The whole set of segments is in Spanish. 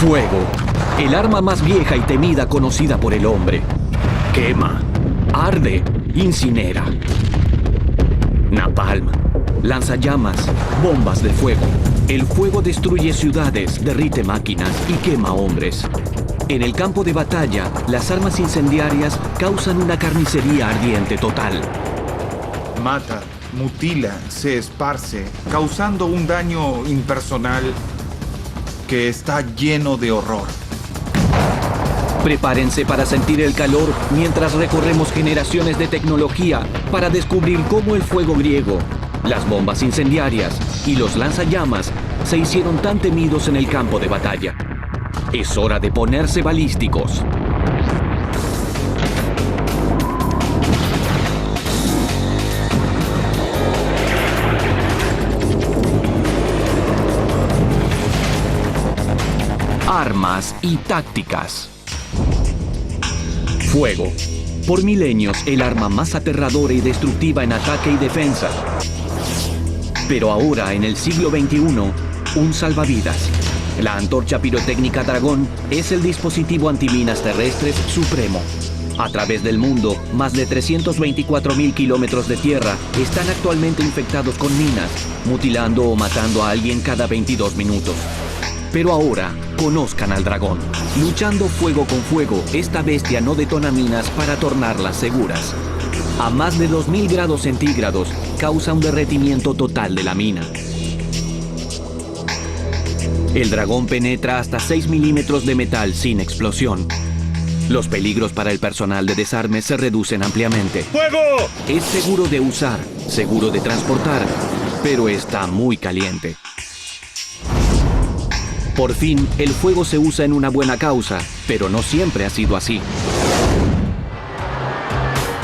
Fuego, el arma más vieja y temida conocida por el hombre. Quema, arde, incinera. Napalm, lanzallamas, bombas de fuego. El fuego destruye ciudades, derrite máquinas y quema hombres. En el campo de batalla, las armas incendiarias causan una carnicería ardiente total. Mata, mutila, se esparce, causando un daño impersonal que está lleno de horror. Prepárense para sentir el calor mientras recorremos generaciones de tecnología para descubrir cómo el fuego griego, las bombas incendiarias y los lanzallamas se hicieron tan temidos en el campo de batalla. Es hora de ponerse balísticos. Armas y tácticas. Fuego. Por milenios, el arma más aterradora y destructiva en ataque y defensa. Pero ahora, en el siglo XXI, un salvavidas. La antorcha pirotécnica Dragón es el dispositivo antiminas terrestres supremo. A través del mundo, más de 324.000 kilómetros de tierra están actualmente infectados con minas, mutilando o matando a alguien cada 22 minutos. Pero ahora, conozcan al Dragón. Luchando fuego con fuego, esta bestia no detona minas para tornarlas seguras. A más de 2000 grados centígrados, causa un derretimiento total de la mina. El Dragón penetra hasta 6 milímetros de metal sin explosión. Los peligros para el personal de desarme se reducen ampliamente. ¡Fuego! Es seguro de usar, seguro de transportar, pero está muy caliente. Por fin, el fuego se usa en una buena causa, pero no siempre ha sido así.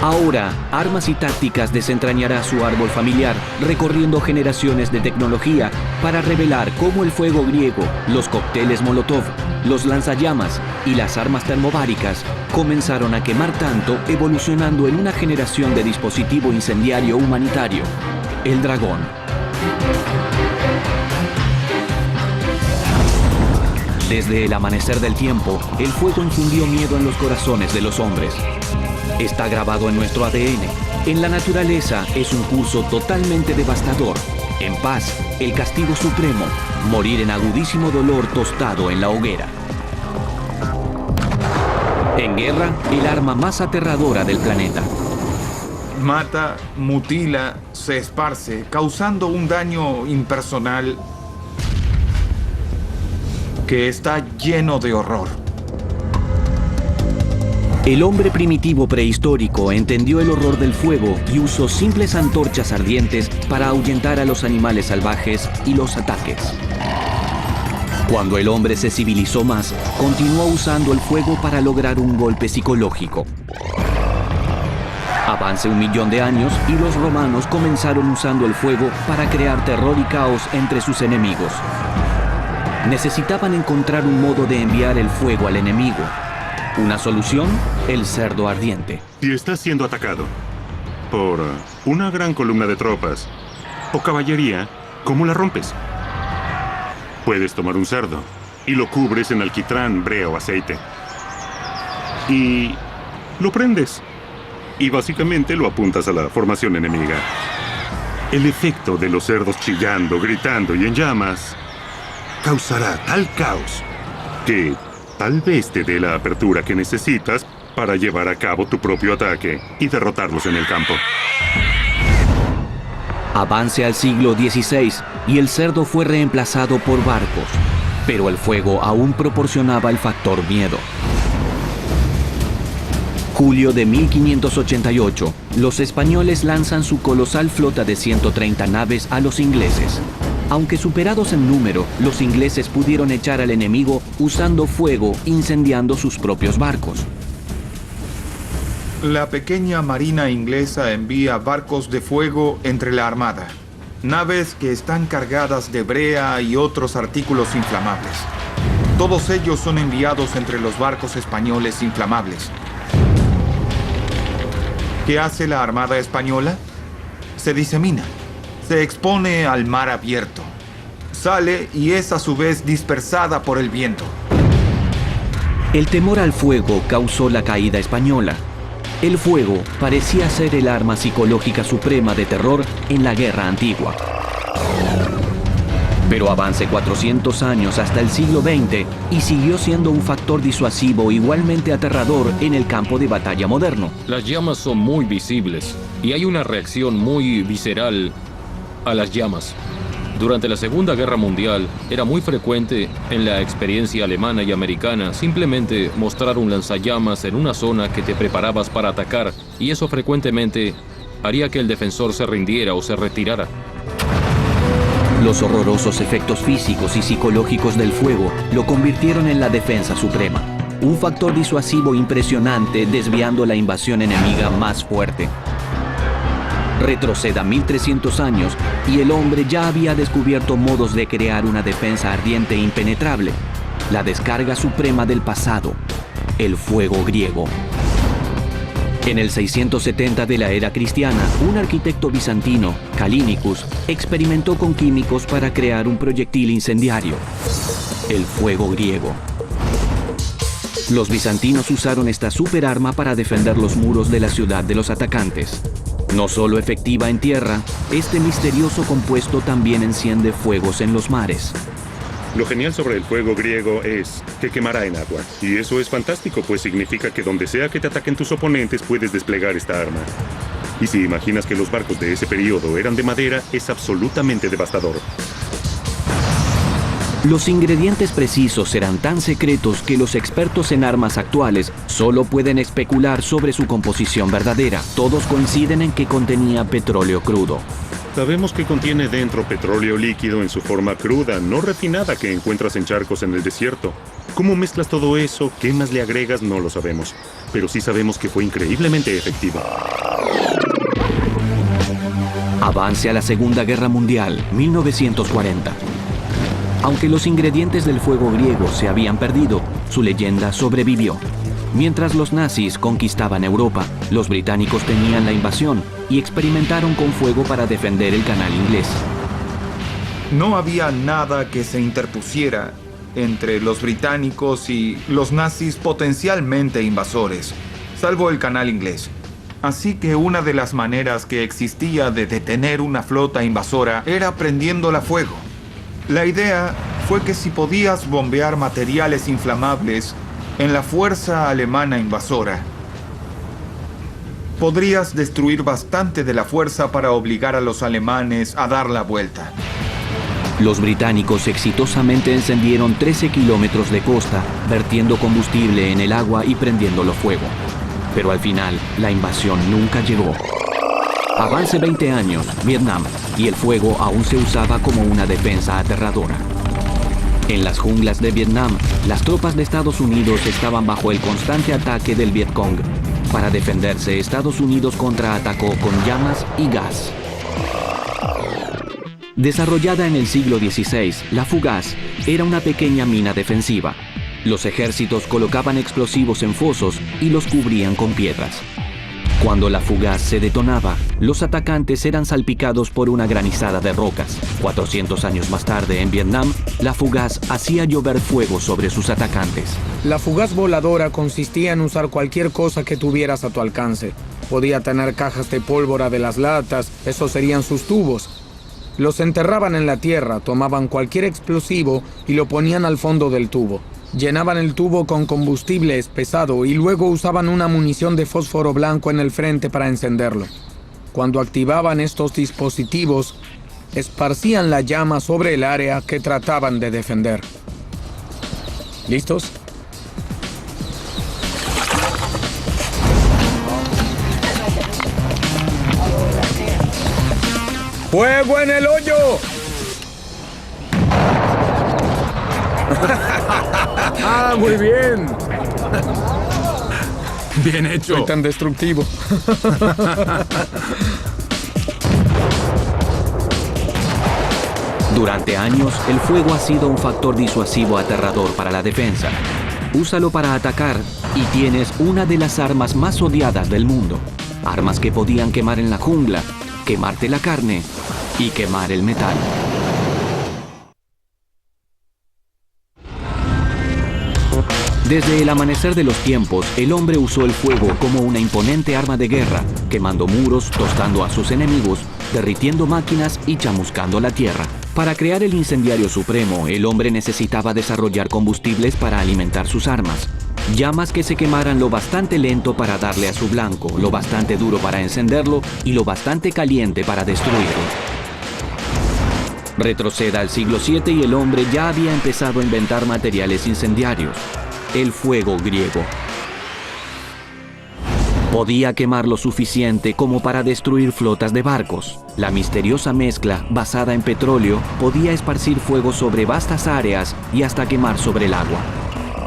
Ahora, Armas y Tácticas desentrañará su árbol familiar, recorriendo generaciones de tecnología para revelar cómo el fuego griego, los cócteles Molotov, los lanzallamas y las armas termobáricas comenzaron a quemar tanto, evolucionando en una generación de dispositivo incendiario humanitario, el Dragón. Desde el amanecer del tiempo, el fuego infundió miedo en los corazones de los hombres. Está grabado en nuestro ADN. En la naturaleza es un curso totalmente devastador. En paz, el castigo supremo, morir en agudísimo dolor tostado en la hoguera. En guerra, el arma más aterradora del planeta. Mata, mutila, se esparce, causando un daño impersonal que está lleno de horror. El hombre primitivo prehistórico entendió el horror del fuego y usó simples antorchas ardientes para ahuyentar a los animales salvajes y los ataques. Cuando el hombre se civilizó más, continuó usando el fuego para lograr un golpe psicológico. Avance 1 millón de años y los romanos comenzaron usando el fuego para crear terror y caos entre sus enemigos. Necesitaban encontrar un modo de enviar el fuego al enemigo. Una solución, el cerdo ardiente. Si estás siendo atacado por una gran columna de tropas o caballería, ¿cómo la rompes? Puedes tomar un cerdo y lo cubres en alquitrán, brea o aceite. Y lo prendes. Y básicamente lo apuntas a la formación enemiga. El efecto de los cerdos chillando, gritando y en llamas causará tal caos que tal vez te dé la apertura que necesitas para llevar a cabo tu propio ataque y derrotarlos en el campo. Avance al siglo XVI y el cerdo fue reemplazado por barcos, pero el fuego aún proporcionaba el factor miedo. Julio de 1588, los españoles lanzan su colosal flota de 130 naves a los ingleses. Aunque superados en número, los ingleses pudieron echar al enemigo usando fuego, incendiando sus propios barcos. La pequeña marina inglesa envía barcos de fuego entre la armada, naves que están cargadas de brea y otros artículos inflamables. Todos ellos son enviados entre los barcos españoles inflamables. ¿Qué hace la armada española? Se disemina. Se expone al mar abierto. Sale y es a su vez dispersada por el viento. El temor al fuego causó la caída española. El fuego parecía ser el arma psicológica suprema de terror en la guerra antigua. Pero avance 400 años hasta el siglo XX y siguió siendo un factor disuasivo igualmente aterrador en el campo de batalla moderno. Las llamas son muy visibles y hay una reacción muy visceral a las llamas. Durante la Segunda Guerra Mundial era muy frecuente en la experiencia alemana y americana simplemente mostrar un lanzallamas en una zona que te preparabas para atacar, y eso frecuentemente haría que el defensor se rindiera o se retirara. Los horrorosos efectos físicos y psicológicos del fuego lo convirtieron en la defensa suprema, un factor disuasivo impresionante desviando la invasión enemiga más fuerte. Retroceda 1300 años y el hombre ya había descubierto modos de crear una defensa ardiente e impenetrable, la descarga suprema del pasado, el fuego griego. En el 670 de la era cristiana, un arquitecto bizantino, Calínicus, experimentó con químicos para crear un proyectil incendiario, el fuego griego. Los bizantinos usaron esta superarma para defender los muros de la ciudad de los atacantes. No solo efectiva en tierra, este misterioso compuesto también enciende fuegos en los mares. Lo genial sobre el fuego griego es que quemará en agua. Y eso es fantástico, pues significa que donde sea que te ataquen tus oponentes puedes desplegar esta arma. Y si imaginas que los barcos de ese periodo eran de madera, es absolutamente devastador. Los ingredientes precisos eran tan secretos que los expertos en armas actuales solo pueden especular sobre su composición verdadera. Todos coinciden en que contenía petróleo crudo. Sabemos que contiene dentro petróleo líquido en su forma cruda, no refinada, que encuentras en charcos en el desierto. ¿Cómo mezclas todo eso? ¿Qué más le agregas? No lo sabemos. Pero sí sabemos que fue increíblemente efectiva. Avance a la Segunda Guerra Mundial, 1940. Aunque los ingredientes del fuego griego se habían perdido, su leyenda sobrevivió. Mientras los nazis conquistaban Europa, los británicos tenían la invasión y experimentaron con fuego para defender el canal inglés. No había nada que se interpusiera entre los británicos y los nazis potencialmente invasores, salvo el canal inglés. Así que una de las maneras que existía de detener una flota invasora era prendiéndola a fuego. La idea fue que si podías bombear materiales inflamables en la fuerza alemana invasora, podrías destruir bastante de la fuerza para obligar a los alemanes a dar la vuelta. Los británicos exitosamente encendieron 13 kilómetros de costa, vertiendo combustible en el agua y prendiéndolo fuego. Pero al final, la invasión nunca llegó. Avance 20 años, Vietnam, y el fuego aún se usaba como una defensa aterradora. En las junglas de Vietnam, las tropas de Estados Unidos estaban bajo el constante ataque del Vietcong. Para defenderse, Estados Unidos contraatacó con llamas y gas. Desarrollada en el siglo XVI, la fugaz era una pequeña mina defensiva. Los ejércitos colocaban explosivos en fosos y los cubrían con piedras. Cuando la fugaz se detonaba, los atacantes eran salpicados por una granizada de rocas. 400 años más tarde, en Vietnam, la fugaz hacía llover fuego sobre sus atacantes. La fugaz voladora consistía en usar cualquier cosa que tuvieras a tu alcance. Podía tener cajas de pólvora de las latas, esos serían sus tubos. Los enterraban en la tierra, tomaban cualquier explosivo y lo ponían al fondo del tubo. Llenaban el tubo con combustible pesado y luego usaban una munición de fósforo blanco en el frente para encenderlo. Cuando activaban estos dispositivos, esparcían la llama sobre el área que trataban de defender. ¿Listos? ¡Fuego en el hoyo! ¡Ah, muy bien! Bien hecho. Soy tan destructivo. Durante años, el fuego ha sido un factor disuasivo aterrador para la defensa. Úsalo para atacar y tienes una de las armas más odiadas del mundo. Armas que podían quemar en la jungla, quemarte la carne y quemar el metal. Desde el amanecer de los tiempos, el hombre usó el fuego como una imponente arma de guerra, quemando muros, tostando a sus enemigos, derritiendo máquinas y chamuscando la tierra. Para crear el incendiario supremo, el hombre necesitaba desarrollar combustibles para alimentar sus armas. Llamas que se quemaran lo bastante lento para darle a su blanco, lo bastante duro para encenderlo y lo bastante caliente para destruirlo. Retroceda al siglo VII y el hombre ya había empezado a inventar materiales incendiarios. El fuego griego. Podía quemar lo suficiente como para destruir flotas de barcos. La misteriosa mezcla, basada en petróleo, podía esparcir fuego sobre vastas áreas y hasta quemar sobre el agua.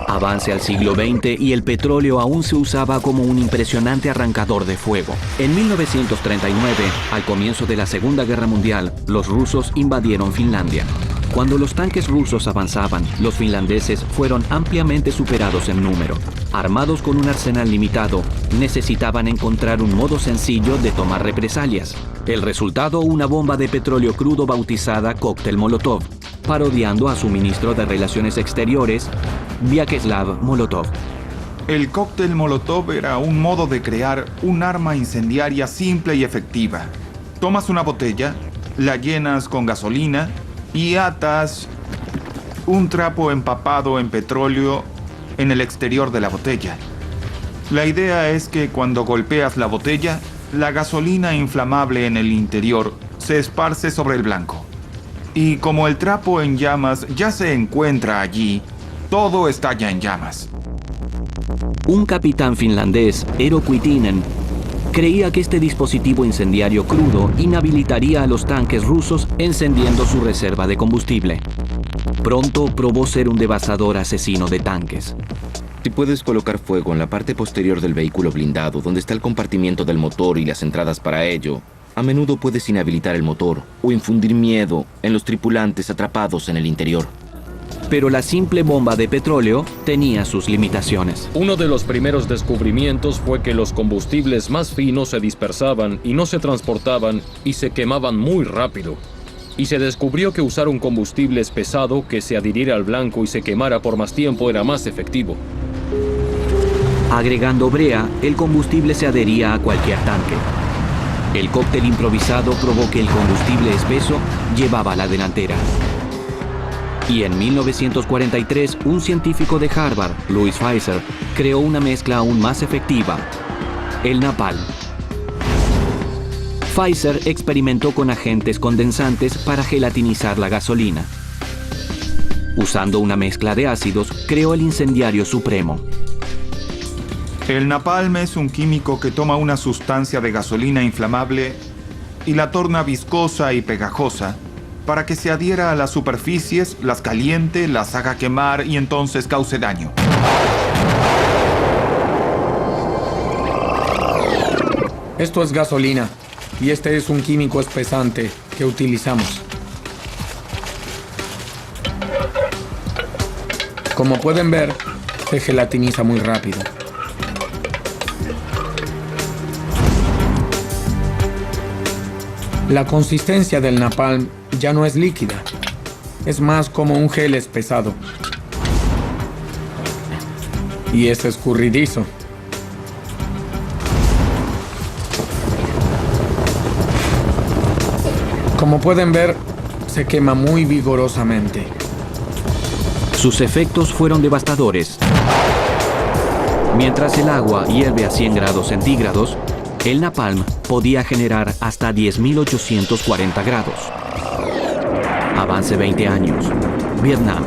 Avance al siglo XX y el petróleo aún se usaba como un impresionante arrancador de fuego. En 1939, al comienzo de la Segunda Guerra Mundial, los rusos invadieron Finlandia. Cuando los tanques rusos avanzaban, los finlandeses fueron ampliamente superados en número. Armados con un arsenal limitado, necesitaban encontrar un modo sencillo de tomar represalias. El resultado, una bomba de petróleo crudo bautizada Cóctel Molotov, parodiando a su ministro de Relaciones Exteriores, Vyacheslav Molotov. El cóctel Molotov era un modo de crear un arma incendiaria simple y efectiva. Tomas una botella, la llenas con gasolina y atas un trapo empapado en petróleo en el exterior de la botella. La idea es que cuando golpeas la botella, la gasolina inflamable en el interior se esparce sobre el blanco. Y como el trapo en llamas ya se encuentra allí, todo estalla en llamas. Un capitán finlandés, Eero Kuitinen, creía que este dispositivo incendiario crudo inhabilitaría a los tanques rusos encendiendo su reserva de combustible. Pronto probó ser un devastador asesino de tanques. Si puedes colocar fuego en la parte posterior del vehículo blindado, donde está el compartimiento del motor y las entradas para ello, a menudo puedes inhabilitar el motor o infundir miedo en los tripulantes atrapados en el interior. Pero la simple bomba de petróleo tenía sus limitaciones. Uno de los primeros descubrimientos fue que los combustibles más finos se dispersaban y no se transportaban y se quemaban muy rápido. Y se descubrió que usar un combustible pesado que se adhiriera al blanco y se quemara por más tiempo era más efectivo. Agregando brea, el combustible se adhería a cualquier tanque. El cóctel improvisado probó que el combustible espeso llevaba la delantera. Y en 1943, un científico de Harvard, Louis Pfizer, creó una mezcla aún más efectiva, el napalm. Pfizer experimentó con agentes condensantes para gelatinizar la gasolina. Usando una mezcla de ácidos, creó el incendiario supremo. El napalm es un químico que toma una sustancia de gasolina inflamable y la torna viscosa y pegajosa para que se adhiera a las superficies, las caliente, las haga quemar y entonces cause daño. Esto es gasolina y este es un químico espesante que utilizamos. Como pueden ver, se gelatiniza muy rápido. La consistencia del napalm ya no es líquida, es más como un gel espesado. Y es escurridizo. Como pueden ver, se quema muy vigorosamente. Sus efectos fueron devastadores. Mientras el agua hierve a 100 grados centígrados, el napalm podía generar hasta 10.840 grados. Avance 20 años. Vietnam.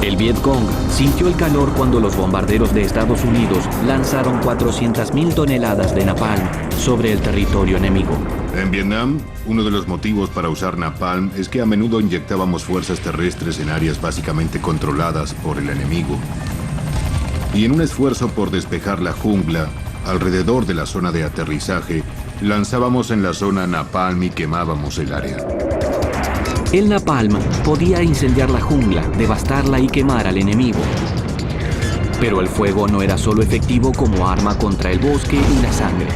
El Vietcong sintió el calor cuando los bombarderos de Estados Unidos lanzaron 400.000 toneladas de napalm sobre el territorio enemigo. En Vietnam, uno de los motivos para usar napalm es que a menudo inyectábamos fuerzas terrestres en áreas básicamente controladas por el enemigo. Y en un esfuerzo por despejar la jungla, alrededor de la zona de aterrizaje, lanzábamos en la zona napalm y quemábamos el área. El napalm podía incendiar la jungla, devastarla y quemar al enemigo. Pero el fuego no era solo efectivo como arma contra el bosque y la sangre.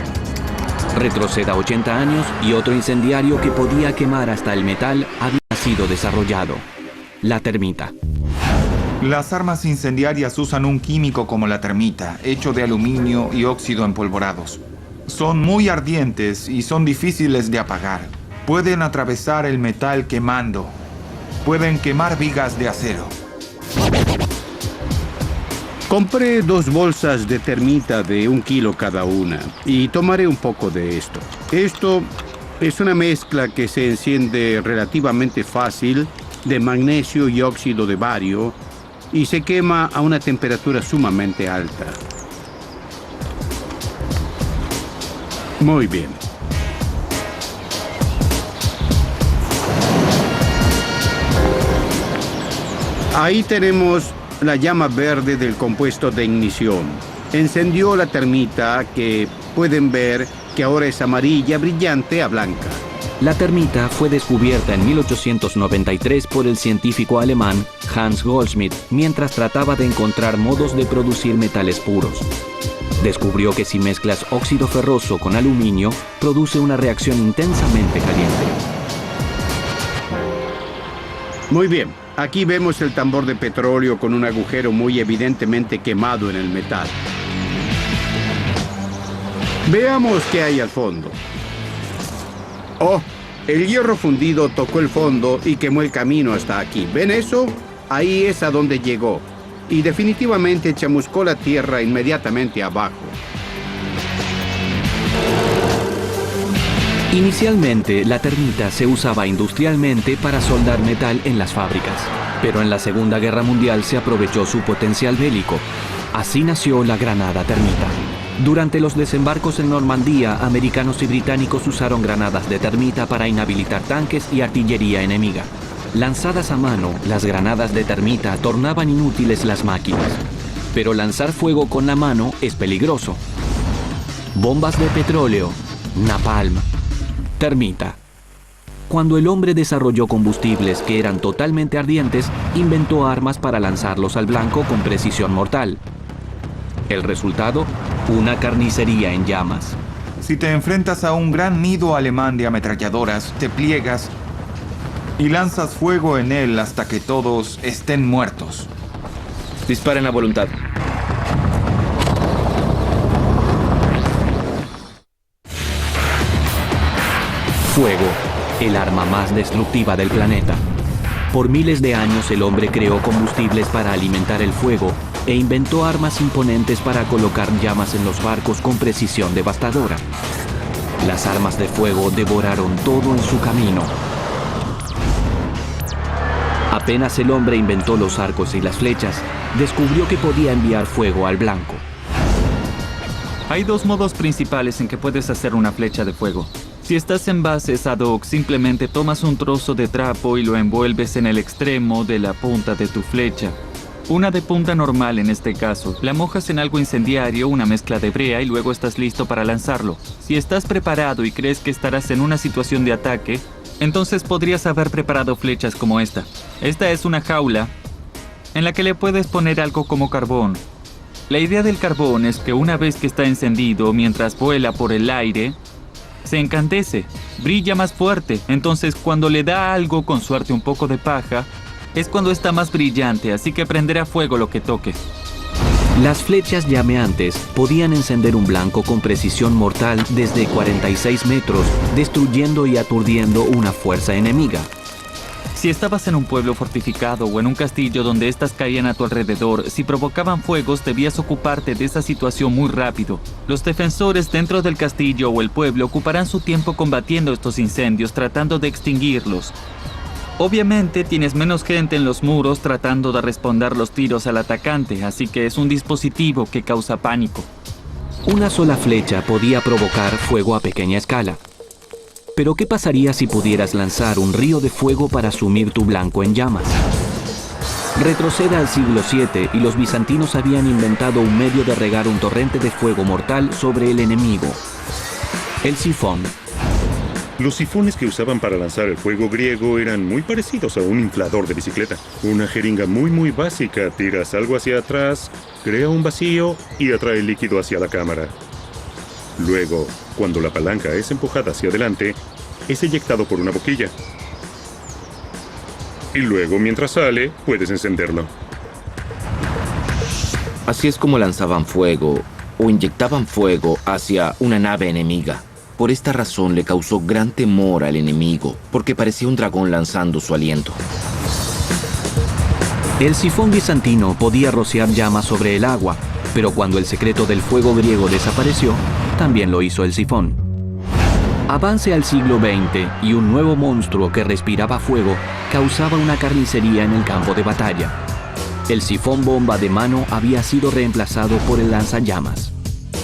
Retroceda 80 años y otro incendiario que podía quemar hasta el metal había sido desarrollado: la termita. Las armas incendiarias usan un químico como la termita, hecho de aluminio y óxido empolvorados. Son muy ardientes y son difíciles de apagar. Pueden atravesar el metal quemando. Pueden quemar vigas de acero. Compré 2 bolsas de termita de 1 kilo cada una y tomaré un poco de esto. Esto es una mezcla que se enciende relativamente fácil de magnesio y óxido de bario y se quema a una temperatura sumamente alta. Muy bien. Ahí tenemos la llama verde del compuesto de ignición. Encendió la termita que pueden ver que ahora es amarilla brillante a blanca. La termita fue descubierta en 1893 por el científico alemán Hans Goldschmidt mientras trataba de encontrar modos de producir metales puros. Descubrió que si mezclas óxido ferroso con aluminio, produce una reacción intensamente caliente. Muy bien, aquí vemos el tambor de petróleo con un agujero muy evidentemente quemado en el metal. Veamos qué hay al fondo. ¡Oh! El hierro fundido tocó el fondo y quemó el camino hasta aquí. ¿Ven eso? Ahí es a donde llegó. Y definitivamente chamuscó la tierra inmediatamente abajo. Inicialmente, la termita se usaba industrialmente para soldar metal en las fábricas, pero en la Segunda Guerra Mundial se aprovechó su potencial bélico. Así nació la granada termita. Durante los desembarcos en Normandía, americanos y británicos usaron granadas de termita para inhabilitar tanques y artillería enemiga. Lanzadas a mano, las granadas de termita tornaban inútiles las máquinas. Pero lanzar fuego con la mano es peligroso. Bombas de petróleo, napalm, termita. Cuando el hombre desarrolló combustibles que eran totalmente ardientes, inventó armas para lanzarlos al blanco con precisión mortal. El resultado, una carnicería en llamas. Si te enfrentas a un gran nido alemán de ametralladoras, te pliegas y lanzas fuego en él hasta que todos estén muertos. Disparen a voluntad. Fuego, el arma más destructiva del planeta. Por miles de años el hombre creó combustibles para alimentar el fuego e inventó armas imponentes para colocar llamas en los barcos con precisión devastadora. Las armas de fuego devoraron todo en su camino. Apenas el hombre inventó los arcos y las flechas, descubrió que podía enviar fuego al blanco. Hay 2 modos principales en que puedes hacer una flecha de fuego. Si estás en bases ad hoc, simplemente tomas un trozo de trapo y lo envuelves en el extremo de la punta de tu flecha. Una de punta normal en este caso. La mojas en algo incendiario, una mezcla de brea y luego estás listo para lanzarlo. Si estás preparado y crees que estarás en una situación de ataque, entonces podrías haber preparado flechas como esta. Esta es una jaula en la que le puedes poner algo como carbón. La idea del carbón es que una vez que está encendido, mientras vuela por el aire, se encandece, brilla más fuerte. Entonces cuando le da algo, con suerte un poco de paja, es cuando está más brillante, así que prenderá fuego lo que toque. Las flechas llameantes podían encender un blanco con precisión mortal desde 46 metros, destruyendo y aturdiendo una fuerza enemiga. Si estabas en un pueblo fortificado o en un castillo donde estas caían a tu alrededor, si provocaban fuegos debías ocuparte de esa situación muy rápido. Los defensores dentro del castillo o el pueblo ocuparán su tiempo combatiendo estos incendios, tratando de extinguirlos. Obviamente tienes menos gente en los muros tratando de responder los tiros al atacante, así que es un dispositivo que causa pánico. Una sola flecha podía provocar fuego a pequeña escala. Pero ¿qué pasaría si pudieras lanzar un río de fuego para sumir tu blanco en llamas? Retroceda al siglo VII y los bizantinos habían inventado un medio de regar un torrente de fuego mortal sobre el enemigo: el sifón. Los sifones que usaban para lanzar el fuego griego eran muy parecidos a un inflador de bicicleta. Una jeringa muy básica. Tiras algo hacia atrás, crea un vacío y atrae el líquido hacia la cámara. Luego, cuando la palanca es empujada hacia adelante, es eyectado por una boquilla. Y luego, mientras sale, puedes encenderlo. Así es como lanzaban fuego o inyectaban fuego hacia una nave enemiga. Por esta razón le causó gran temor al enemigo, porque parecía un dragón lanzando su aliento. El sifón bizantino podía rociar llamas sobre el agua, pero cuando el secreto del fuego griego desapareció, también lo hizo el sifón. Avance al siglo XX y un nuevo monstruo que respiraba fuego causaba una carnicería en el campo de batalla. El sifón bomba de mano había sido reemplazado por el lanzallamas.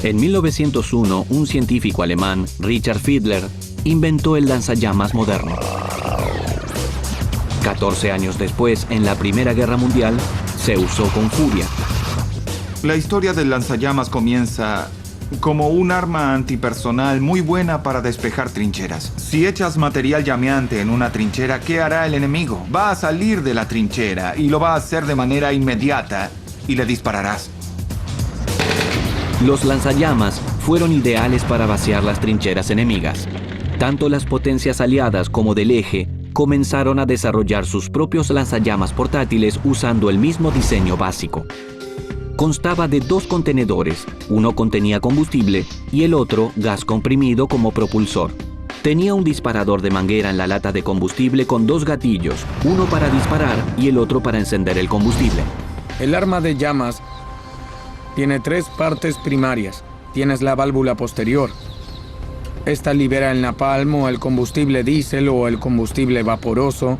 En 1901, un científico alemán, Richard Fiedler, inventó el lanzallamas moderno. 14 años después, en la Primera Guerra Mundial, se usó con furia. La historia del lanzallamas comienza como un arma antipersonal muy buena para despejar trincheras. Si echas material llameante en una trinchera, ¿qué hará el enemigo? Va a salir de la trinchera y lo va a hacer de manera inmediata y le dispararás. Los lanzallamas fueron ideales para vaciar las trincheras enemigas. Tanto las potencias aliadas como del eje comenzaron a desarrollar sus propios lanzallamas portátiles usando el mismo diseño básico. Constaba de 2 contenedores, uno contenía combustible y el otro gas comprimido como propulsor. Tenía un disparador de manguera en la lata de combustible con 2 gatillos, uno para disparar y el otro para encender el combustible. El arma de llamas tiene 3 partes primarias. Tienes la válvula posterior. Esta libera el napalm o el combustible diésel o el combustible vaporoso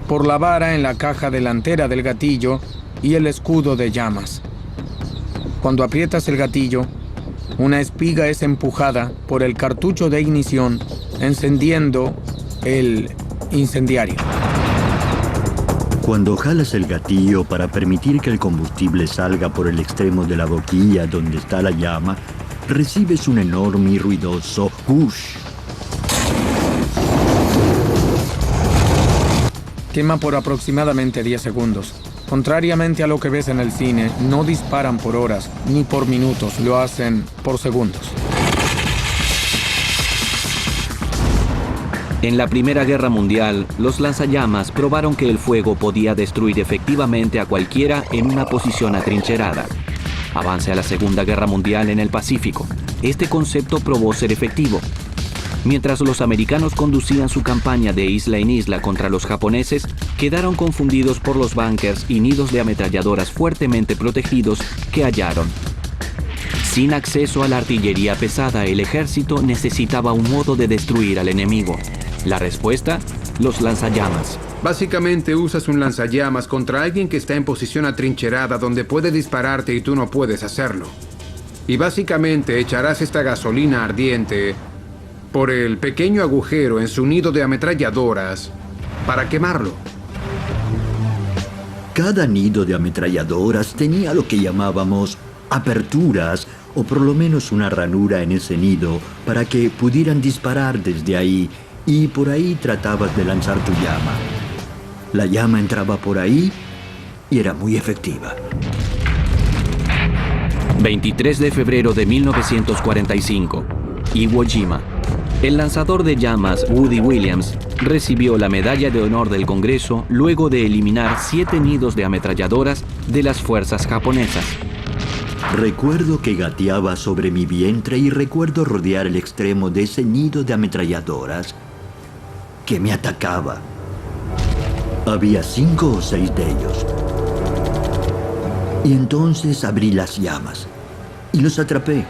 por la vara en la caja delantera del gatillo y el escudo de llamas. Cuando aprietas el gatillo, una espiga es empujada por el cartucho de ignición, encendiendo el incendiario. Cuando jalas el gatillo para permitir que el combustible salga por el extremo de la boquilla donde está la llama, recibes un enorme y ruidoso "hush". Quema por aproximadamente 10 segundos. Contrariamente a lo que ves en el cine, no disparan por horas ni por minutos, lo hacen por segundos. En la Primera Guerra Mundial, los lanzallamas probaron que el fuego podía destruir efectivamente a cualquiera en una posición atrincherada. Avance a la Segunda Guerra Mundial en el Pacífico. Este concepto probó ser efectivo. Mientras los americanos conducían su campaña de isla en isla contra los japoneses, quedaron confundidos por los búnkers y nidos de ametralladoras fuertemente protegidos que hallaron. Sin acceso a la artillería pesada, el ejército necesitaba un modo de destruir al enemigo. La respuesta, los lanzallamas. Básicamente usas un lanzallamas contra alguien que está en posición atrincherada donde puede dispararte y tú no puedes hacerlo. Y básicamente echarás esta gasolina ardiente por el pequeño agujero en su nido de ametralladoras para quemarlo. Cada nido de ametralladoras tenía lo que llamábamos aperturas, o por lo menos una ranura en ese nido para que pudieran disparar desde ahí, y por ahí tratabas de lanzar tu llama. La llama entraba por ahí y era muy efectiva. 23 de febrero de 1945, Iwo Jima. El lanzador de llamas Woody Williams recibió la Medalla de Honor del Congreso luego de eliminar 7 nidos de ametralladoras de las fuerzas japonesas. Recuerdo que gateaba sobre mi vientre y recuerdo rodear el extremo de ese nido de ametralladoras que me atacaba. Había 5 o 6 de ellos. Y entonces abrí las llamas y los atrapé.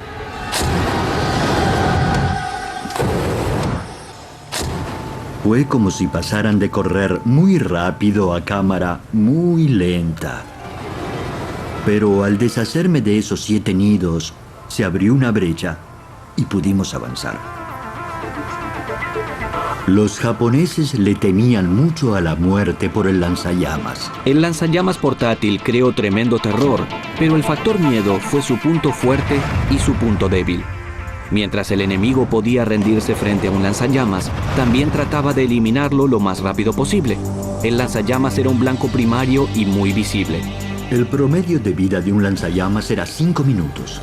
Fue como si pasaran de correr muy rápido a cámara muy lenta. Pero al deshacerme de esos 7 nidos, se abrió una brecha y pudimos avanzar. Los japoneses le temían mucho a la muerte por el lanzallamas. El lanzallamas portátil creó tremendo terror, pero el factor miedo fue su punto fuerte y su punto débil. Mientras el enemigo podía rendirse frente a un lanzallamas, también trataba de eliminarlo lo más rápido posible. El lanzallamas era un blanco primario y muy visible. El promedio de vida de un lanzallamas era 5 minutos.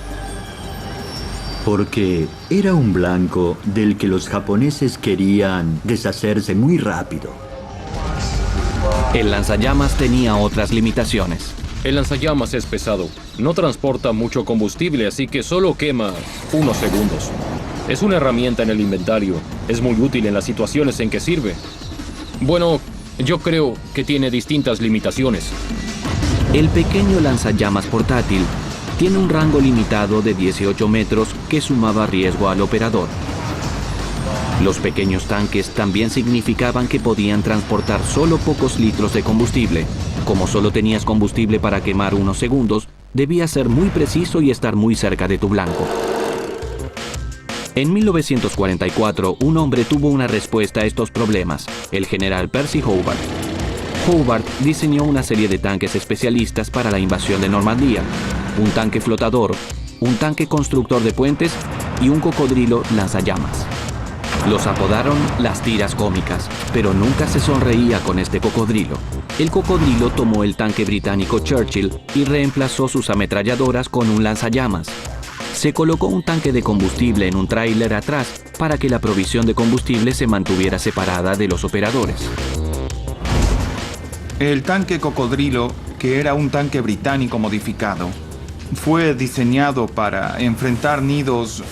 Porque era un blanco del que los japoneses querían deshacerse muy rápido. El lanzallamas tenía otras limitaciones. El lanzallamas es pesado. No transporta mucho combustible, así que solo quema unos segundos. Es una herramienta en el inventario. Es muy útil en las situaciones en que sirve. Bueno, yo creo que tiene distintas limitaciones. El pequeño lanzallamas portátil tiene un rango limitado de 18 metros que sumaba riesgo al operador. Los pequeños tanques también significaban que podían transportar solo pocos litros de combustible. Como solo tenías combustible para quemar unos segundos, debías ser muy preciso y estar muy cerca de tu blanco. En 1944, un hombre tuvo una respuesta a estos problemas, el general Percy Hobart. Hobart diseñó una serie de tanques especialistas para la invasión de Normandía, un tanque flotador, un tanque constructor de puentes y un cocodrilo lanzallamas. Los apodaron las tiras cómicas, pero nunca se sonreía con este cocodrilo. El cocodrilo tomó el tanque británico Churchill y reemplazó sus ametralladoras con un lanzallamas. Se colocó un tanque de combustible en un tráiler atrás para que la provisión de combustible se mantuviera separada de los operadores. El tanque cocodrilo, que era un tanque británico modificado, fue diseñado para enfrentar nidos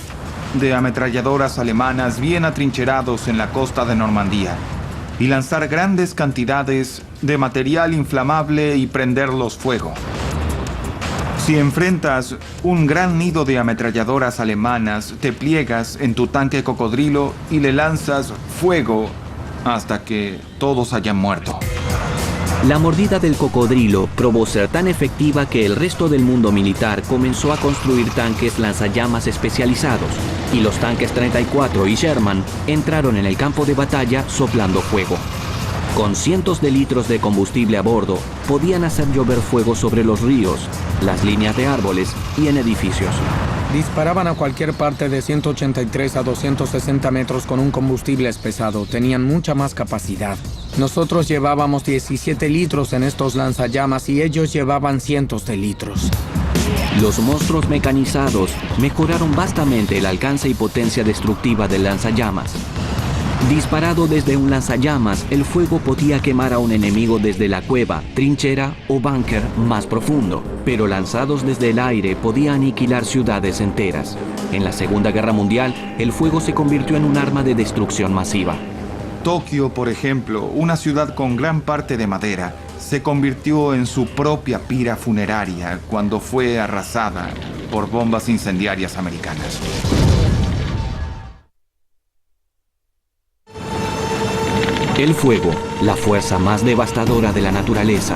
de ametralladoras alemanas bien atrincherados en la costa de Normandía y lanzar grandes cantidades de material inflamable y prenderlos fuego. Si enfrentas un gran nido de ametralladoras alemanas, te pliegas en tu tanque cocodrilo y le lanzas fuego hasta que todos hayan muerto. La mordida del cocodrilo probó ser tan efectiva que el resto del mundo militar comenzó a construir tanques lanzallamas especializados, y los tanques 34 y Sherman entraron en el campo de batalla soplando fuego. Con cientos de litros de combustible a bordo, podían hacer llover fuego sobre los ríos, las líneas de árboles y en edificios. Disparaban a cualquier parte de 183 a 260 metros con un combustible pesado. Tenían mucha más capacidad. Nosotros llevábamos 17 litros en estos lanzallamas y ellos llevaban cientos de litros. Los monstruos mecanizados mejoraron vastamente el alcance y potencia destructiva del lanzallamas. Disparado desde un lanzallamas, el fuego podía quemar a un enemigo desde la cueva, trinchera o búnker más profundo, pero lanzados desde el aire podía aniquilar ciudades enteras. En la Segunda Guerra Mundial, el fuego se convirtió en un arma de destrucción masiva. Tokio, por ejemplo, una ciudad con gran parte de madera, se convirtió en su propia pira funeraria cuando fue arrasada por bombas incendiarias americanas. El fuego, la fuerza más devastadora de la naturaleza,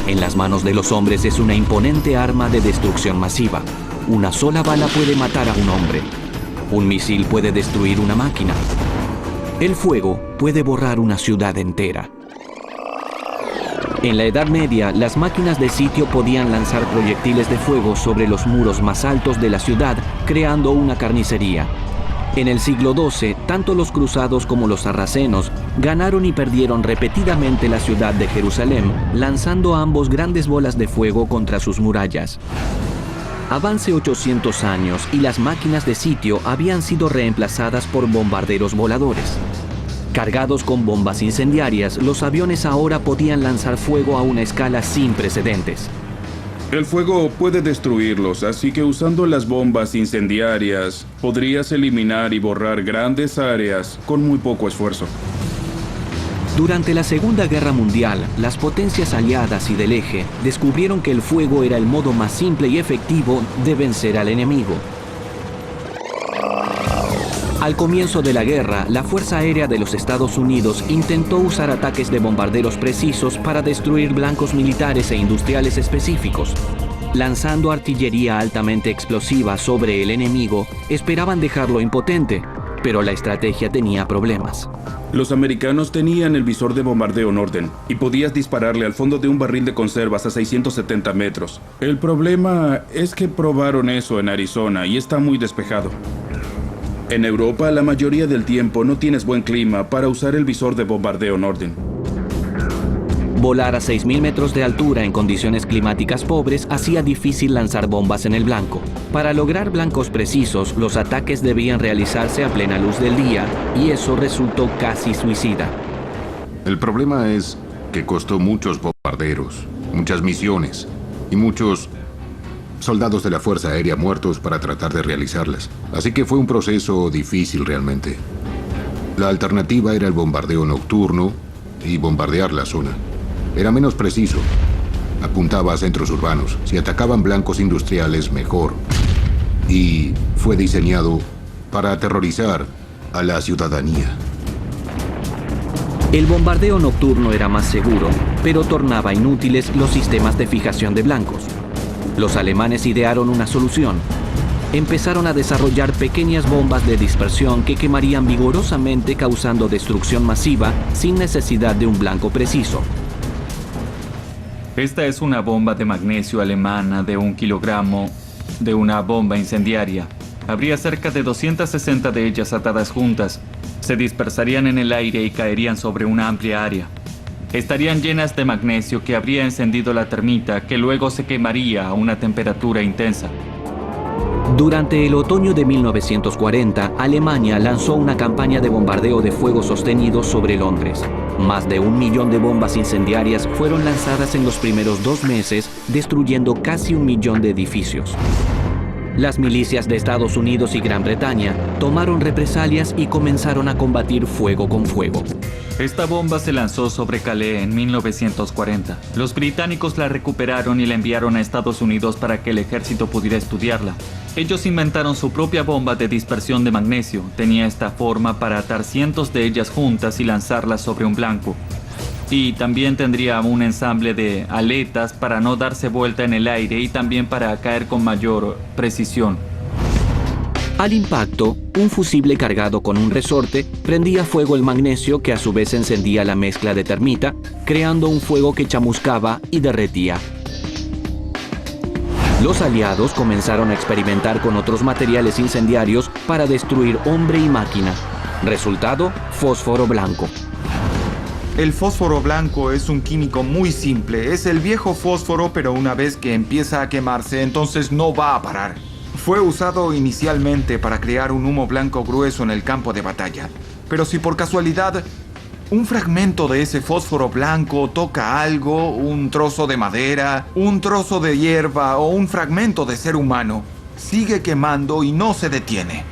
en las manos de los hombres es una imponente arma de destrucción masiva. Una sola bala puede matar a un hombre. Un misil puede destruir una máquina. El fuego puede borrar una ciudad entera. En la Edad Media, las máquinas de sitio podían lanzar proyectiles de fuego sobre los muros más altos de la ciudad, creando una carnicería. En el siglo XII, tanto los cruzados como los sarracenos ganaron y perdieron repetidamente la ciudad de Jerusalén, lanzando a ambos grandes bolas de fuego contra sus murallas. Avance 800 años y las máquinas de sitio habían sido reemplazadas por bombarderos voladores. Cargados con bombas incendiarias, los aviones ahora podían lanzar fuego a una escala sin precedentes. El fuego puede destruirlos, así que usando las bombas incendiarias, podrías eliminar y borrar grandes áreas con muy poco esfuerzo. Durante la Segunda Guerra Mundial, las potencias aliadas y del eje descubrieron que el fuego era el modo más simple y efectivo de vencer al enemigo. Al comienzo de la guerra, la Fuerza Aérea de los Estados Unidos intentó usar ataques de bombarderos precisos para destruir blancos militares e industriales específicos. Lanzando artillería altamente explosiva sobre el enemigo, esperaban dejarlo impotente, pero la estrategia tenía problemas. Los americanos tenían el visor de bombardeo Norden y podías dispararle al fondo de un barril de conservas a 670 metros. El problema es que probaron eso en Arizona y está muy despejado. En Europa, la mayoría del tiempo no tienes buen clima para usar el visor de bombardeo Norden. Volar a 6.000 metros de altura en condiciones climáticas pobres hacía difícil lanzar bombas en el blanco. Para lograr blancos precisos, los ataques debían realizarse a plena luz del día, y eso resultó casi suicida. El problema es que costó muchos bombarderos, muchas misiones, y muchos soldados de la Fuerza Aérea muertos para tratar de realizarlas. Así que fue un proceso difícil realmente. La alternativa era el bombardeo nocturno y bombardear la zona. Era menos preciso. Apuntaba a centros urbanos. Si atacaban blancos industriales, mejor. Y fue diseñado para aterrorizar a la ciudadanía. El bombardeo nocturno era más seguro, pero tornaba inútiles los sistemas de fijación de blancos. Los alemanes idearon una solución. Empezaron a desarrollar pequeñas bombas de dispersión que quemarían vigorosamente, causando destrucción masiva sin necesidad de un blanco preciso. Esta es una bomba de magnesio alemana de 1 kilogramo de una bomba incendiaria. Habría cerca de 260 de ellas atadas juntas. Se dispersarían en el aire y caerían sobre una amplia área. Estarían llenas de magnesio que habría encendido la termita, que luego se quemaría a una temperatura intensa. Durante el otoño de 1940, Alemania lanzó una campaña de bombardeo de fuego sostenido sobre Londres. Más de 1 millón de bombas incendiarias fueron lanzadas en los primeros 2 meses, destruyendo casi 1 millón de edificios. Las milicias de Estados Unidos y Gran Bretaña tomaron represalias y comenzaron a combatir fuego con fuego. Esta bomba se lanzó sobre Calais en 1940. Los británicos la recuperaron y la enviaron a Estados Unidos para que el ejército pudiera estudiarla. Ellos inventaron su propia bomba de dispersión de magnesio. Tenía esta forma para atar cientos de ellas juntas y lanzarlas sobre un blanco. Y también tendría un ensamble de aletas para no darse vuelta en el aire y también para caer con mayor precisión. Al impacto, un fusible cargado con un resorte prendía fuego el magnesio, que a su vez encendía la mezcla de termita, creando un fuego que chamuscaba y derretía. Los aliados comenzaron a experimentar con otros materiales incendiarios para destruir hombre y máquina. Resultado: fósforo blanco. El fósforo blanco es un químico muy simple. Es el viejo fósforo, pero una vez que empieza a quemarse, entonces no va a parar. Fue usado inicialmente para crear un humo blanco grueso en el campo de batalla. Pero si por casualidad un fragmento de ese fósforo blanco toca algo, un trozo de madera, un trozo de hierba o un fragmento de ser humano, sigue quemando y no se detiene.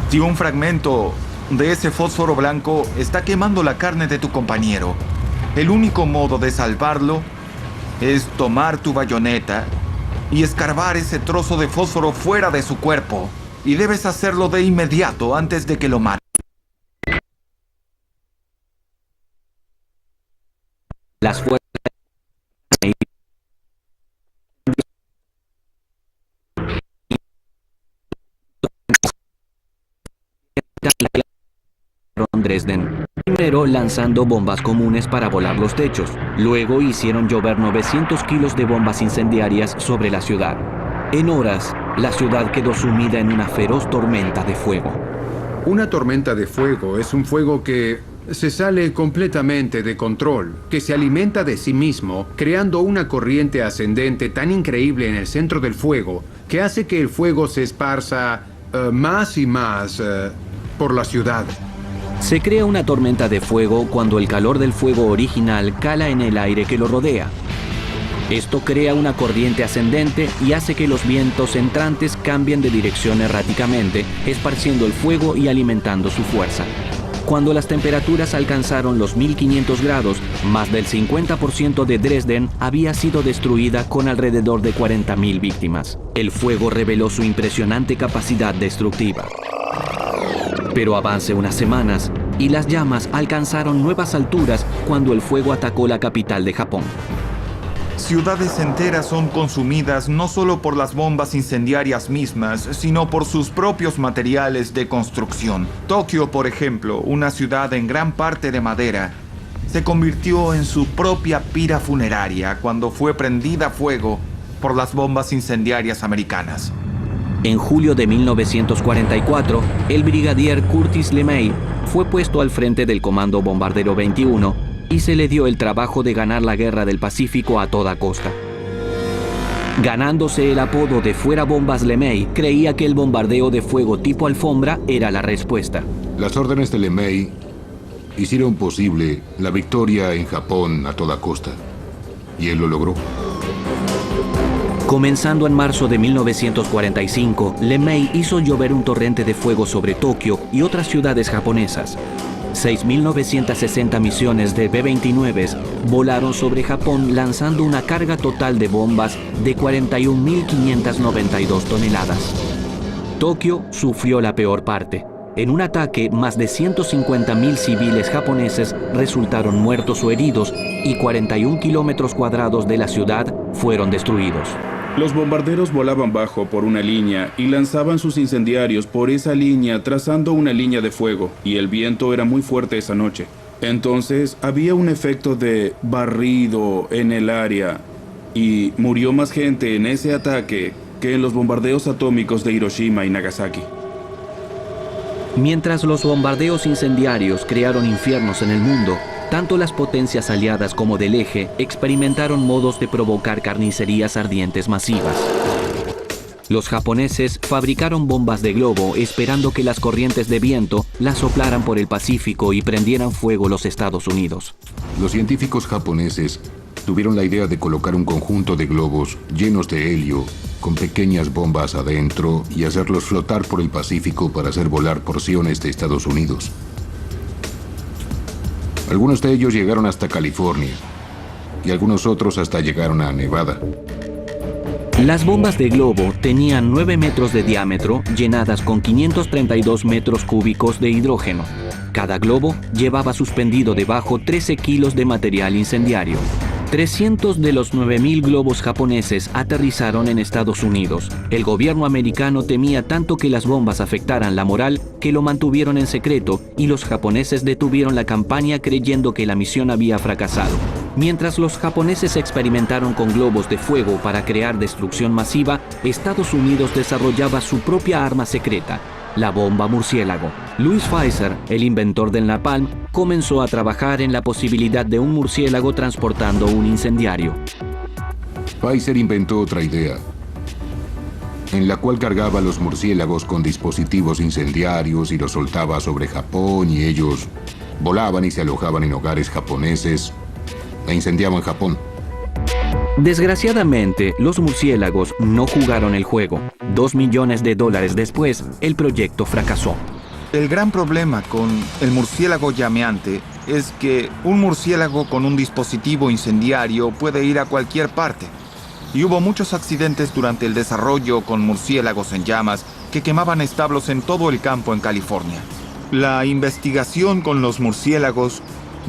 Si un fragmento de ese fósforo blanco está quemando la carne de tu compañero, el único modo de salvarlo es tomar tu bayoneta y escarbar ese trozo de fósforo fuera de su cuerpo. Y debes hacerlo de inmediato antes de que lo mate. Las fuerzas Dresden. Primero lanzando bombas comunes para volar los techos. Luego hicieron llover 900 kilos de bombas incendiarias sobre la ciudad. En horas, la ciudad quedó sumida en una feroz tormenta de fuego. Una tormenta de fuego es un fuego que se sale completamente de control, que se alimenta de sí mismo, creando una corriente ascendente tan increíble en el centro del fuego, que hace que el fuego se esparza más y más por la ciudad. Se crea una tormenta de fuego cuando el calor del fuego original cala en el aire que lo rodea. Esto crea una corriente ascendente y hace que los vientos entrantes cambien de dirección erráticamente, esparciendo el fuego y alimentando su fuerza. Cuando las temperaturas alcanzaron los 1500 grados, más del 50% de Dresden había sido destruida con alrededor de 40.000 víctimas. El fuego reveló su impresionante capacidad destructiva. Pero avance unas semanas y las llamas alcanzaron nuevas alturas cuando el fuego atacó la capital de Japón. Ciudades enteras son consumidas no solo por las bombas incendiarias mismas, sino por sus propios materiales de construcción. Tokio, por ejemplo, una ciudad en gran parte de madera, se convirtió en su propia pira funeraria cuando fue prendida a fuego por las bombas incendiarias americanas. En julio de 1944, el brigadier Curtis LeMay fue puesto al frente del Comando Bombardero 21 y se le dio el trabajo de ganar la Guerra del Pacífico a toda costa. Ganándose el apodo de Fuera Bombas LeMay, creía que el bombardeo de fuego tipo alfombra era la respuesta. Las órdenes de LeMay hicieron posible la victoria en Japón a toda costa. Y él lo logró. Comenzando en marzo de 1945, LeMay hizo llover un torrente de fuego sobre Tokio y otras ciudades japonesas. 6.960 misiones de B-29 volaron sobre Japón lanzando una carga total de bombas de 41.592 toneladas. Tokio sufrió la peor parte. En un ataque, más de 150.000 civiles japoneses resultaron muertos o heridos y 41 kilómetros cuadrados de la ciudad fueron destruidos. Los bombarderos volaban bajo por una línea y lanzaban sus incendiarios por esa línea trazando una línea de fuego, y el viento era muy fuerte esa noche. Entonces había un efecto de barrido en el área y murió más gente en ese ataque que en los bombardeos atómicos de Hiroshima y Nagasaki. Mientras los bombardeos incendiarios crearon infiernos en el mundo, tanto las potencias aliadas como del eje experimentaron modos de provocar carnicerías ardientes masivas. Los japoneses fabricaron bombas de globo esperando que las corrientes de viento las soplaran por el Pacífico y prendieran fuego los Estados Unidos. Los científicos japoneses tuvieron la idea de colocar un conjunto de globos llenos de helio con pequeñas bombas adentro y hacerlos flotar por el Pacífico para hacer volar porciones de Estados Unidos. Algunos de ellos llegaron hasta California y algunos otros hasta llegaron a Nevada. Las bombas de globo tenían 9 metros de diámetro, llenadas con 532 metros cúbicos de hidrógeno. Cada globo llevaba suspendido debajo 13 kilos de material incendiario. 300 de los 9.000 globos japoneses aterrizaron en Estados Unidos. El gobierno americano temía tanto que las bombas afectaran la moral que lo mantuvieron en secreto y los japoneses detuvieron la campaña creyendo que la misión había fracasado. Mientras los japoneses experimentaron con globos de fuego para crear destrucción masiva, Estados Unidos desarrollaba su propia arma secreta, la bomba murciélago. Louis Pfizer, el inventor del napalm, comenzó a trabajar en la posibilidad de un murciélago transportando un incendiario. Pfizer inventó otra idea, en la cual cargaba a los murciélagos con dispositivos incendiarios y los soltaba sobre Japón y ellos volaban y se alojaban en hogares japoneses e incendiaban Japón. Desgraciadamente, los murciélagos no jugaron el juego. $2 millones después, el proyecto fracasó. El gran problema con el murciélago llameante es que un murciélago con un dispositivo incendiario puede ir a cualquier parte. Y hubo muchos accidentes durante el desarrollo con murciélagos en llamas que quemaban establos en todo el campo en California. La investigación con los murciélagos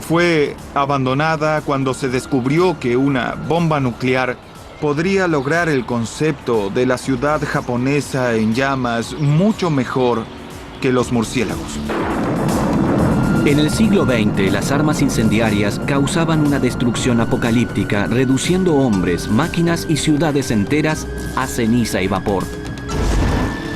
fue abandonada cuando se descubrió que una bomba nuclear podría lograr el concepto de la ciudad japonesa en llamas mucho mejor que los murciélagos. En el siglo XX, las armas incendiarias causaban una destrucción apocalíptica, reduciendo hombres, máquinas y ciudades enteras a ceniza y vapor.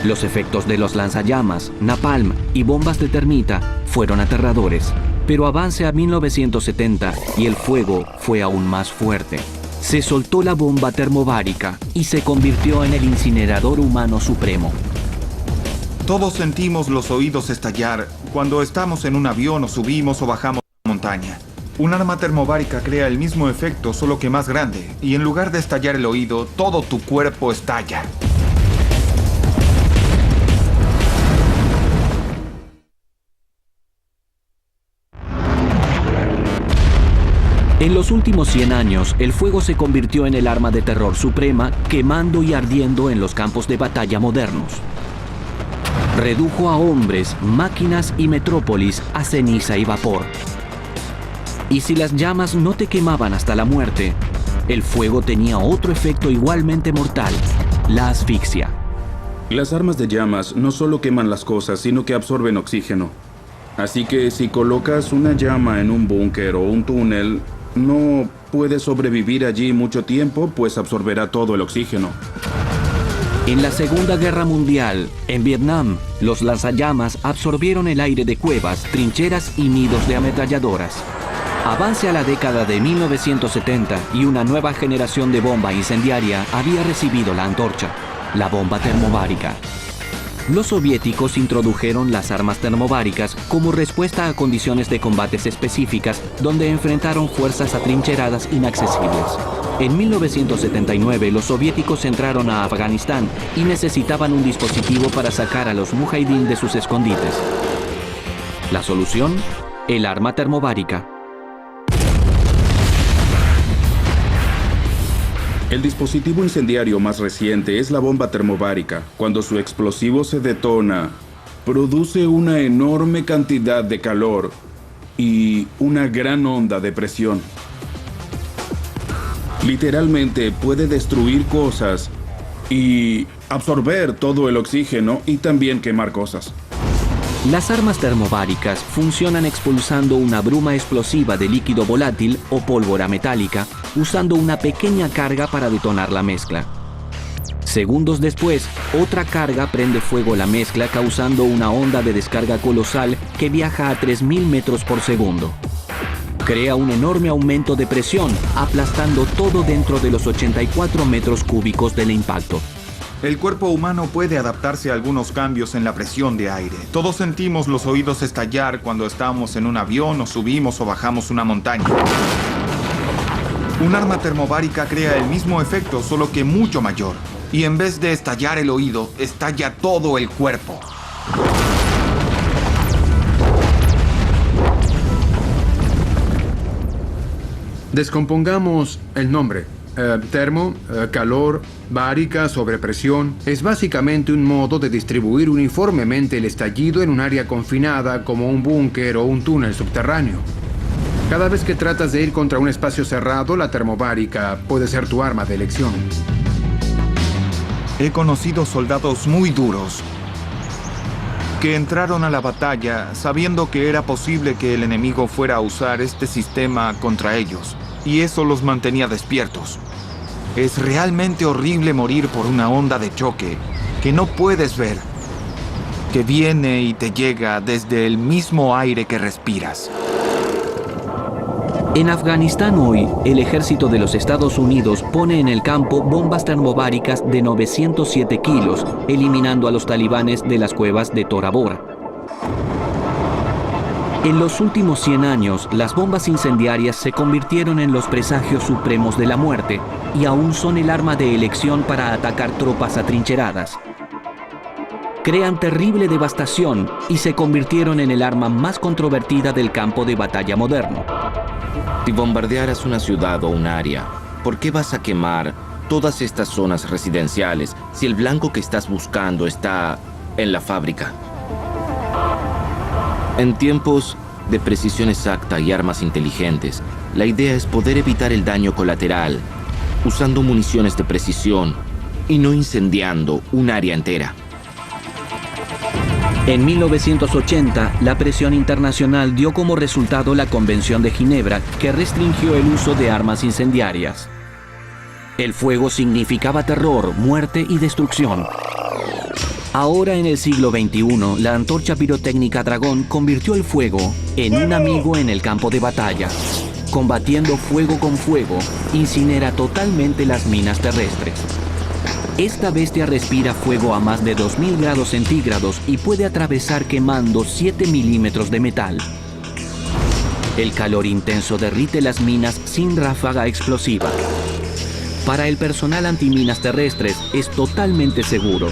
Los efectos de los lanzallamas, napalm y bombas de termita fueron aterradores, pero avance a 1970 y el fuego fue aún más fuerte. Se soltó la bomba termobárica y se convirtió en el incinerador humano supremo. Todos sentimos los oídos estallar cuando estamos en un avión o subimos o bajamos una montaña. Un arma termobárica crea el mismo efecto, solo que más grande, y en lugar de estallar el oído, todo tu cuerpo estalla. En los últimos 100 años, el fuego se convirtió en el arma de terror suprema, quemando y ardiendo en los campos de batalla modernos. Redujo a hombres, máquinas y metrópolis a ceniza y vapor. Y si las llamas no te quemaban hasta la muerte, el fuego tenía otro efecto igualmente mortal, la asfixia. Las armas de llamas no solo queman las cosas, sino que absorben oxígeno. Así que si colocas una llama en un búnker o un túnel, no puede sobrevivir allí mucho tiempo, pues absorberá todo el oxígeno. En la Segunda Guerra Mundial, en Vietnam, los lanzallamas absorbieron el aire de cuevas, trincheras y nidos de ametralladoras. Avance a la década de 1970 y una nueva generación de bomba incendiaria había recibido la antorcha, la bomba termobárica. Los soviéticos introdujeron las armas termobáricas como respuesta a condiciones de combates específicas donde enfrentaron fuerzas atrincheradas inaccesibles. En 1979, los soviéticos entraron a Afganistán y necesitaban un dispositivo para sacar a los mujahidín de sus escondites. La solución: el arma termobárica. El dispositivo incendiario más reciente es la bomba termobárica. Cuando su explosivo se detona, produce una enorme cantidad de calor y una gran onda de presión. Literalmente puede destruir cosas y absorber todo el oxígeno y también quemar cosas. Las armas termobáricas funcionan expulsando una bruma explosiva de líquido volátil o pólvora metálica, usando una pequeña carga para detonar la mezcla. Segundos después, otra carga prende fuego la mezcla, causando una onda de descarga colosal que viaja a 3.000 metros por segundo. Crea un enorme aumento de presión, aplastando todo dentro de los 84 metros cúbicos del impacto. El cuerpo humano puede adaptarse a algunos cambios en la presión de aire. Todos sentimos los oídos estallar cuando estamos en un avión o subimos o bajamos una montaña. Un arma termobárica crea el mismo efecto, solo que mucho mayor. Y en vez de estallar el oído, estalla todo el cuerpo. Descompongamos el nombre. Termo, calor, bárica, sobrepresión. Es básicamente un modo de distribuir uniformemente el estallido en un área confinada como un búnker o un túnel subterráneo. Cada vez que tratas de ir contra un espacio cerrado, la termobárica puede ser tu arma de elección. He conocido soldados muy duros que entraron a la batalla sabiendo que era posible que el enemigo fuera a usar este sistema contra ellos, y eso los mantenía despiertos. Es realmente horrible morir por una onda de choque que no puedes ver, que viene y te llega desde el mismo aire que respiras. En Afganistán hoy, el ejército de los Estados Unidos pone en el campo bombas termobáricas de 907 kilos, eliminando a los talibanes de las cuevas de Tora Bora. En los últimos 100 años, las bombas incendiarias se convirtieron en los presagios supremos de la muerte y aún son el arma de elección para atacar tropas atrincheradas. Crean terrible devastación y se convirtieron en el arma más controvertida del campo de batalla moderno. Si bombardearas una ciudad o un área, ¿por qué vas a quemar todas estas zonas residenciales si el blanco que estás buscando está en la fábrica? En tiempos de precisión exacta y armas inteligentes, la idea es poder evitar el daño colateral usando municiones de precisión y no incendiando un área entera. En 1980, la presión internacional dio como resultado la Convención de Ginebra, que restringió el uso de armas incendiarias. El fuego significaba terror, muerte y destrucción. Ahora, en el siglo XXI, la antorcha pirotécnica Dragón convirtió el fuego en un amigo en el campo de batalla. Combatiendo fuego con fuego, incinera totalmente las minas terrestres. Esta bestia respira fuego a más de 2000 grados centígrados y puede atravesar quemando 7 milímetros de metal. El calor intenso derrite las minas sin ráfaga explosiva. Para el personal antiminas terrestres es totalmente seguro.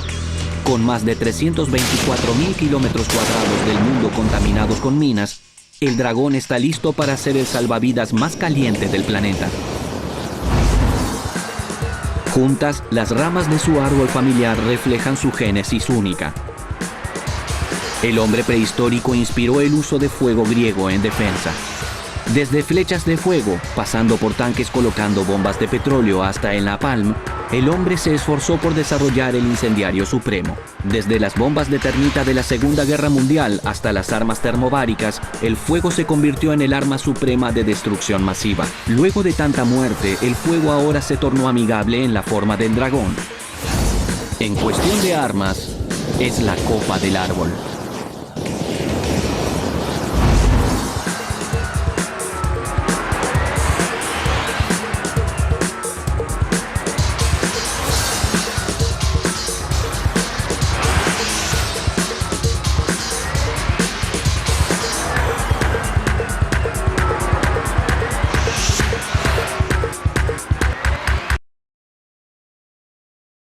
Con más de 324.000 kilómetros cuadrados del mundo contaminados con minas, el Dragón está listo para ser el salvavidas más caliente del planeta. Juntas, las ramas de su árbol familiar reflejan su génesis única. El hombre prehistórico inspiró el uso de fuego griego en defensa. Desde flechas de fuego, pasando por tanques colocando bombas de petróleo hasta el napalm, el hombre se esforzó por desarrollar el incendiario supremo. Desde las bombas de termita de la Segunda Guerra Mundial hasta las armas termobáricas, el fuego se convirtió en el arma suprema de destrucción masiva. Luego de tanta muerte, el fuego ahora se tornó amigable en la forma del dragón. En cuestión de armas, es la copa del árbol.